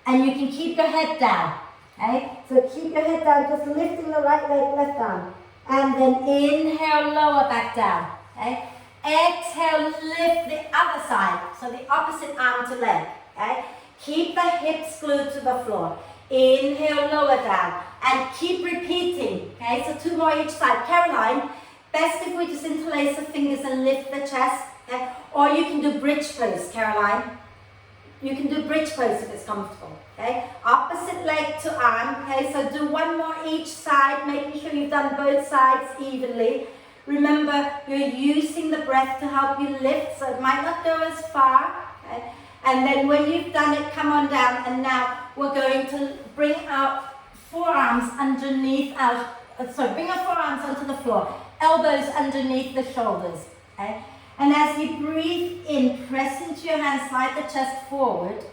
And you can keep your head down, okay? So keep your head down, just lifting the right leg, left arm. And then inhale, lower back down, okay? Exhale, lift the other side, so the opposite arm to leg, okay? Keep the hips glued to the floor. Inhale, lower down, and keep repeating, okay? So 2 more each side. Caroline, best if we just interlace the fingers and lift the chest, okay? Or you can do bridge pose, Caroline. You can do bridge pose if it's comfortable, okay? Opposite leg to arm, okay? So do 1 more each side, making sure you've done both sides evenly. Remember, you're using the breath to help you lift, so it might not go as far, okay? And then when you've done it, come on down, and now we're going to bring our forearms underneath bring our forearms onto the floor, elbows underneath the shoulders, okay? And as you breathe in, press into your hands, slide the chest forward.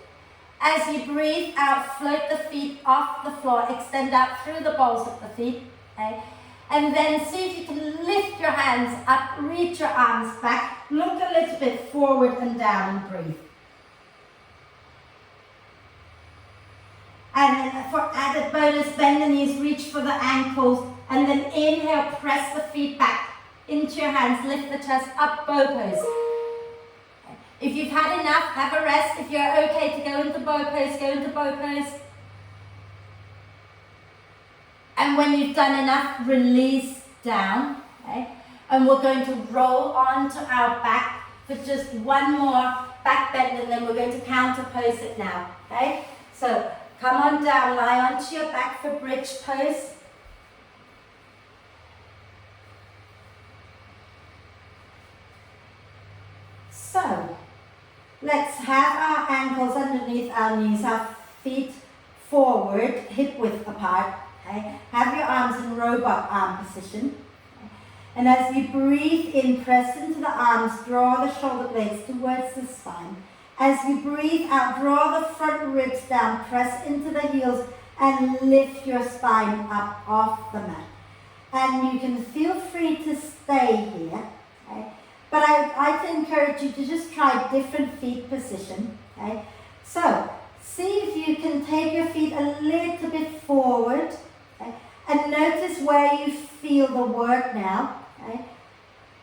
As you breathe out, float the feet off the floor, extend out through the balls of the feet, okay? And then see if you can lift your hands up, reach your arms back, look a little bit forward and down and breathe. And then for added bonus, bend the knees, reach for the ankles, and then inhale, press the feet back into your hands, lift the chest up, bow pose. If you've had enough, have a rest. If you're okay to go into bow pose, go into bow pose. And when you've done enough, release down. Okay? And we're going to roll onto our back for just one more back bend, and then we're going to counter pose it now. Okay? So come on down, lie onto your back for bridge pose. So let's have our ankles underneath our knees, our feet forward, hip width apart. Okay? Have your arms in robot arm position. Okay? And as you breathe in, press into the arms, draw the shoulder blades towards the spine. As you breathe out, draw the front ribs down, press into the heels, and lift your spine up off the mat. And you can feel free to stay here. Okay? But I'd encourage you to just try different feet position. Okay? So, see if you can take your feet a little bit forward. Okay? And notice where you feel the work now. Okay?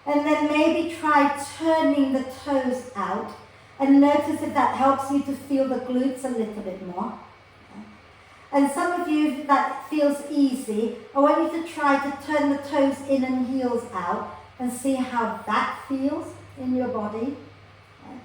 And then maybe try turning the toes out. And notice if that helps you to feel the glutes a little bit more. Okay? And some of you, that feels easy. I want you to try to turn the toes in and heels out. And see how that feels in your body. Okay.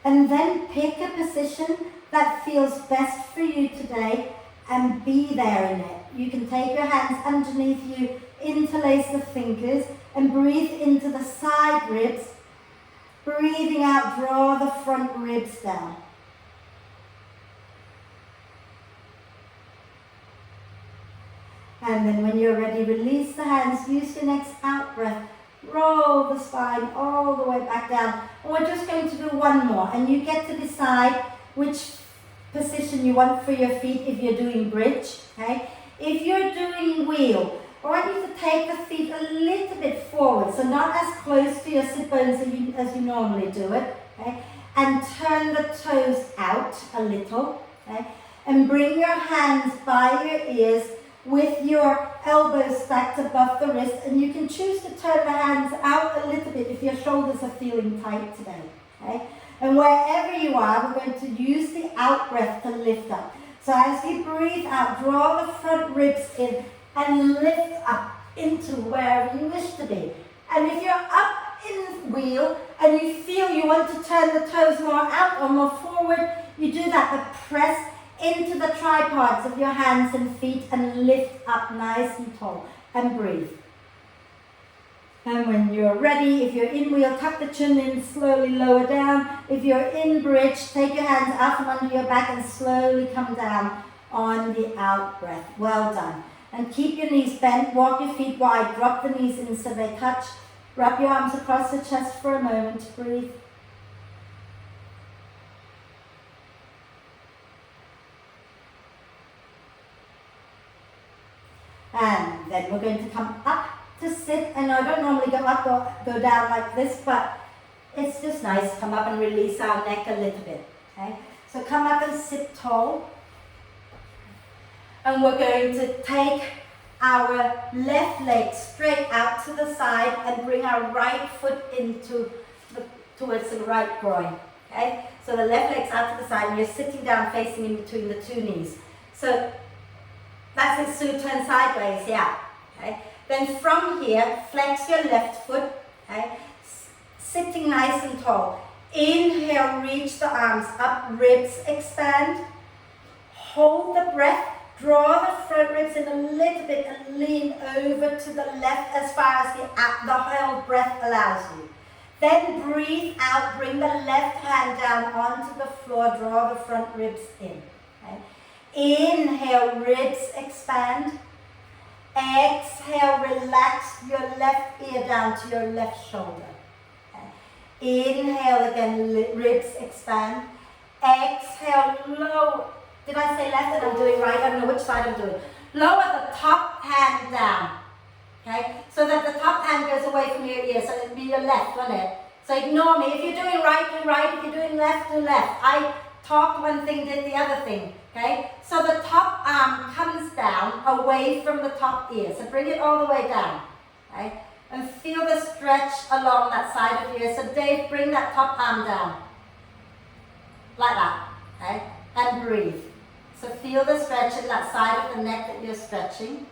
And then pick a position that feels best for you today and be there in it. You can take your hands underneath you, interlace the fingers, and breathe into the side ribs. Breathing out, draw the front ribs down. And then when you're ready, release the hands, use your next out breath. Roll the spine all the way back down. And we're just going to do one more. And you get to decide which position you want for your feet if you're doing bridge. Okay? If you're doing wheel, I want you to take the feet a little bit forward. So not as close to your sit bones as you normally do it. Okay? And turn the toes out a little. Okay? And bring your hands by your ears, with your elbows stacked above the wrist, and you can choose to turn the hands out a little bit if your shoulders are feeling tight today. Okay? And wherever you are, we're going to use the out breath to lift up. So as you breathe out, draw the front ribs in and lift up into wherever you wish to be. And if you're up in wheel and you feel you want to turn the toes more out or more forward, you do that, but press into the tripods of your hands and feet and lift up nice and tall and breathe. And when you're ready, if you're in wheel, tuck the chin in, slowly lower down. If you're in bridge, take your hands out from under your back and slowly come down on the out breath. Well done. And keep your knees bent, walk your feet wide, drop the knees in so they touch. Wrap your arms across the chest for a moment, breathe. And then we're going to come up to sit. And I don't normally go up or go down like this, but it's just nice. Come up and release our neck a little bit. Okay? So come up and sit tall. And we're going to take our left leg straight out to the side and bring our right foot towards the right groin. Okay? So the left leg's out to the side and you're sitting down facing in between the two knees. So that's it, so turn sideways, yeah. Okay. Then from here, flex your left foot, okay. Sitting nice and tall. Inhale, reach the arms up, ribs expand. Hold the breath, draw the front ribs in a little bit and lean over to the left as far as the held breath allows you. Then breathe out, bring the left hand down onto the floor, draw the front ribs in. Okay. Inhale, ribs expand. Exhale, relax your left ear down to your left shoulder. Okay. Inhale again, ribs expand. Exhale, lower. Did I say left and I'm doing right? I don't know which side I'm doing. Lower the top hand down. Okay, so that the top hand goes away from your ear, so it'll be your left, won't it? So ignore me. If you're doing right, do right. If you're doing left, do left. I talked one thing, did the other thing. Okay, so the top arm comes down away from the top ear. So bring it all the way down. Okay, and feel the stretch along that side of your ear. So Dave, bring that top arm down. Like that. Okay, and breathe. So feel the stretch in that side of the neck that you're stretching.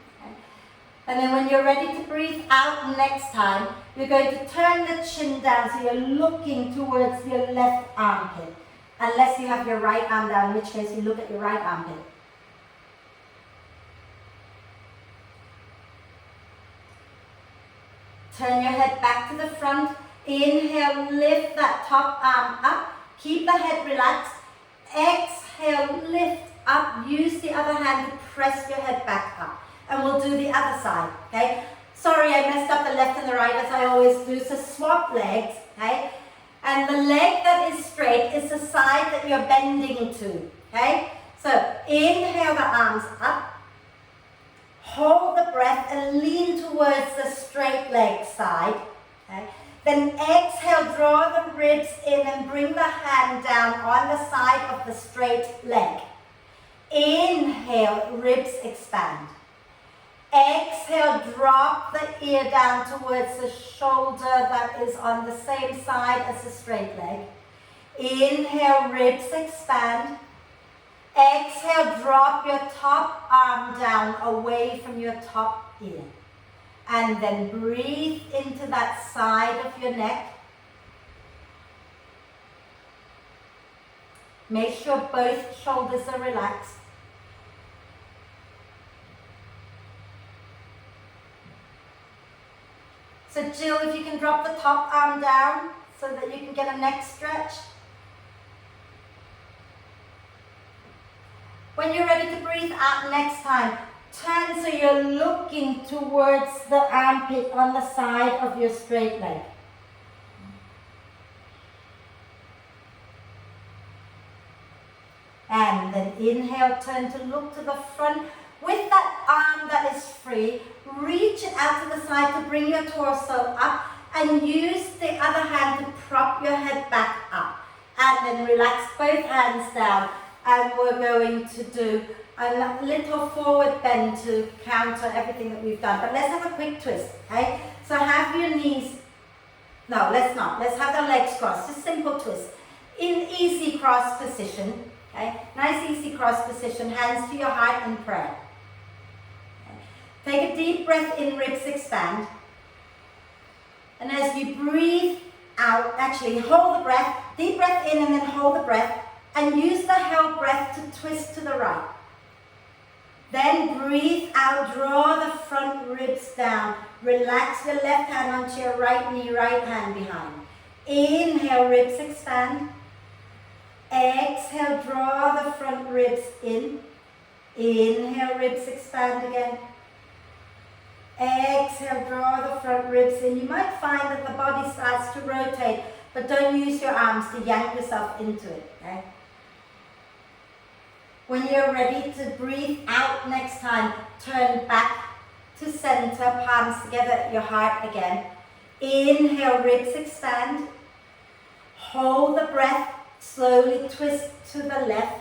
And then when you're ready to breathe out next time, you're going to turn the chin down so you're looking towards your left armpit. Unless you have your right arm down, in which case you look at your right armpit. Turn your head back to the front. Inhale, lift that top arm up. Keep the head relaxed. Exhale, lift up. Use the other hand to press your head back up. And we'll do the other side, okay? Sorry, I messed up the left and the right as I always do, so swap legs, okay? And the leg that is straight is the side that you're bending to, okay? So inhale the arms up, hold the breath and lean towards the straight leg side, okay? Then exhale, draw the ribs in and bring the hand down on the side of the straight leg. Inhale, ribs expand. Exhale, drop the ear down towards the shoulder that is on the same side as the straight leg. Inhale, ribs expand. Exhale, drop your top arm down away from your top ear. And then breathe into that side of your neck. Make sure both shoulders are relaxed. So Jill, if you can drop the top arm down so that you can get a neck stretch. When you're ready to breathe out next time, turn so you're looking towards the armpit on the side of your straight leg. And then inhale, turn to look to the front. With that arm that is free, reach it out to the side to bring your torso up and use the other hand to prop your head back up. And then relax both hands down. And we're going to do a little forward bend to counter everything that we've done. But let's have a quick twist, okay? So have your knees, no, let's not. Let's have the legs crossed, just simple twist. In easy cross position, okay? Nice easy cross position, hands to your heart in prayer. Take a deep breath in, ribs expand. And as you breathe out, actually hold the breath, deep breath in and then hold the breath, and use the held breath to twist to the right. Then breathe out, draw the front ribs down. Relax your left hand onto your right knee, right hand behind. Inhale, ribs expand. Exhale, draw the front ribs in. Inhale, ribs expand again. Exhale, draw the front ribs in. You might find that the body starts to rotate, but don't use your arms to yank yourself into it, okay? When you're ready to breathe out next time, turn back to center, palms together at your heart again. Inhale, ribs expand. Hold the breath, slowly twist to the left.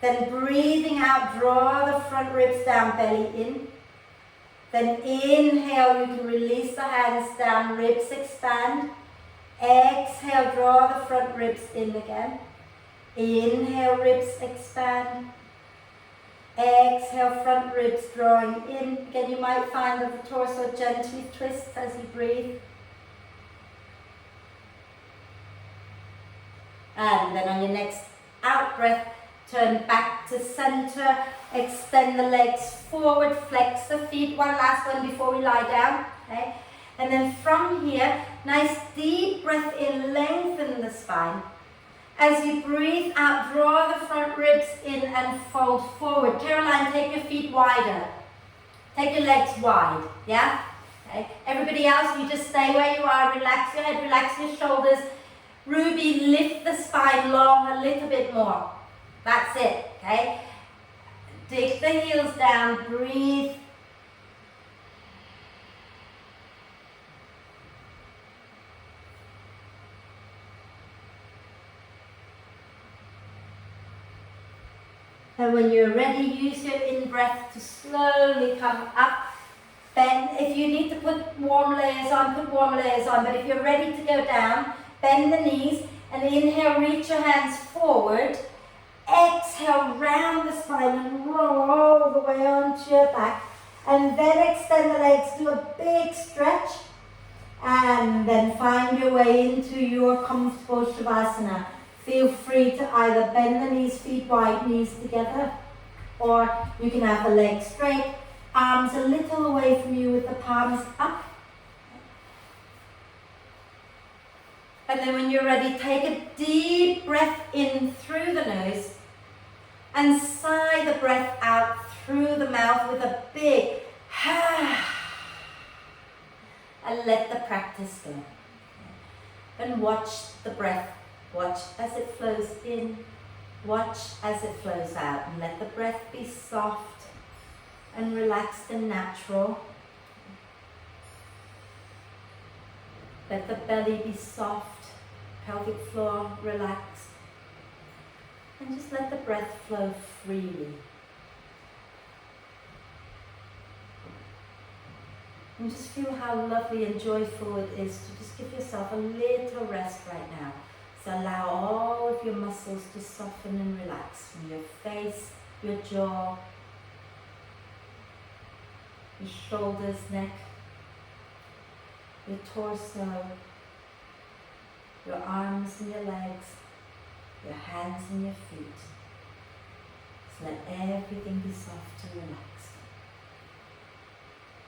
Then breathing out, draw the front ribs down, belly in. Then inhale, you can release the hands down, ribs expand. Exhale, draw the front ribs in again. Inhale, ribs expand. Exhale, front ribs drawing in. Again, you might find that the torso gently twists as you breathe. And then on your next out breath, turn back to center. Extend the legs forward, flex the feet. One last one before we lie down. Okay? And then from here, nice deep breath in, lengthen the spine. As you breathe out, draw the front ribs in and fold forward. Caroline, take your feet wider. Take your legs wide, yeah? Okay. Everybody else, you just stay where you are. Relax your head, relax your shoulders. Ruby, lift the spine long a little bit more. That's it, okay? Dig the heels down, breathe. And when you're ready, use your in-breath to slowly come up. Bend. If you need to put warm layers on, put warm layers on. But if you're ready to go down, bend the knees and inhale, reach your hands forward. Exhale, round the spine and roll all the way onto your back. And then extend the legs, do a big stretch. And then find your way into your comfortable Shavasana. Feel free to either bend the knees, feet wide, knees together. Or you can have the legs straight, arms a little away from you with the palms up. And then when you're ready, take a deep breath in through the nose and sigh the breath out through the mouth with a big ha. And let the practice go. And watch the breath. Watch as it flows in. Watch as it flows out. And let the breath be soft and relaxed and natural. Let the belly be soft, pelvic floor relaxed. And just let the breath flow freely. And just feel how lovely and joyful it is to just give yourself a little rest right now. So allow all of your muscles to soften and relax from your face, your jaw, your shoulders, neck, your torso, your arms and your legs, your hands and your feet. So let everything be soft and relaxed.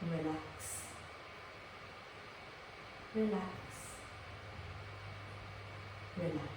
And relax. Relax. Relax.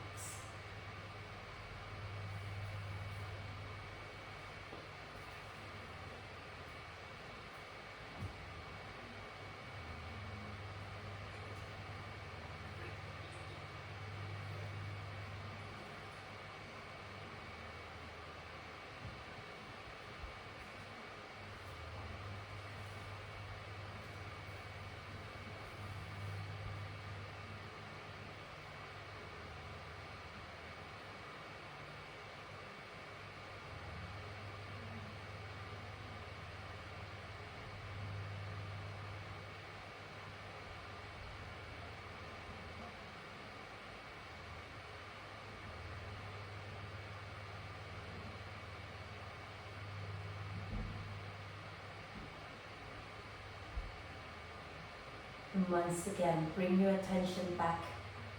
And once again, bring your attention back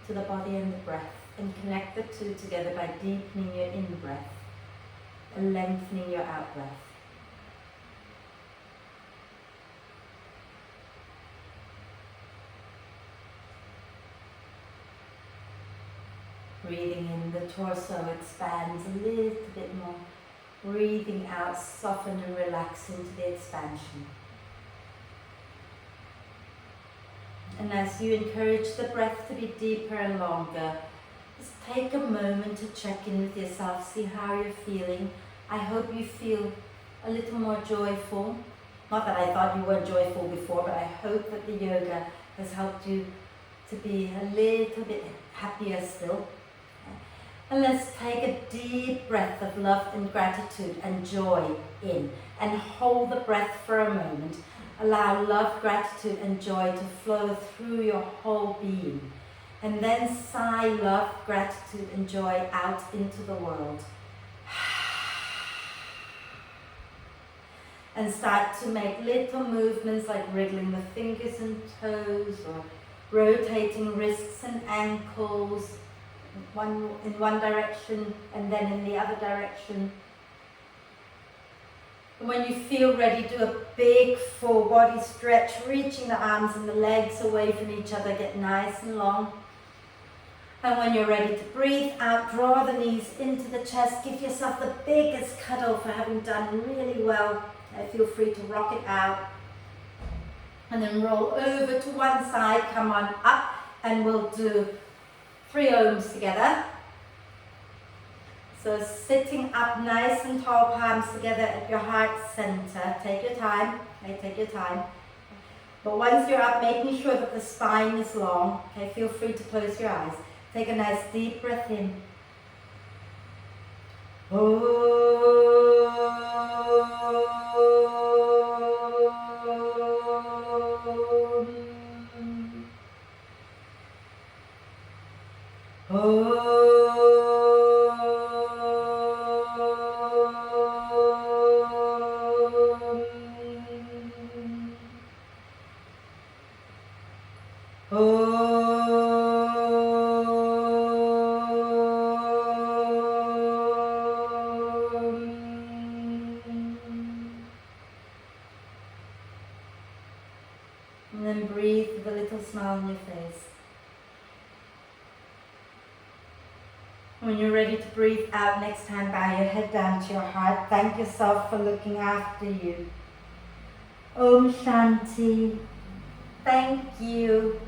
to the body and the breath and connect the two together by deepening your in-breath and lengthening your out-breath. Breathing in, the torso expands a little bit more. Breathing out, soften and relax into the expansion. And as you encourage the breath to be deeper and longer, just take a moment to check in with yourself, see how you're feeling. I hope you feel a little more joyful. Not that I thought you weren't joyful before, but I hope that the yoga has helped you to be a little bit happier still. And let's take a deep breath of love and gratitude and joy in, and hold the breath for a moment. Allow love, gratitude and joy to flow through your whole being. And then sigh love, gratitude and joy out into the world. And start to make little movements like wriggling the fingers and toes, or rotating wrists and ankles in one direction and then in the other direction. And when you feel ready, do a big full body stretch, reaching the arms and the legs away from each other, get nice and long. And when you're ready to breathe out, draw the knees into the chest, give yourself the biggest cuddle for having done really well. Feel free to rock it out. And then roll over to one side, come on up, and we'll do 3 ohms together. So sitting up nice and tall, palms together at your heart center. Take your time, okay, take your time. But once you're up, making sure that the spine is long, okay, feel free to close your eyes. Take a nice deep breath in. Oh. And then breathe with a little smile on your face. When you're ready to breathe out next time, bow your head down to your heart. Thank yourself for looking after you. Om Shanti. Thank you.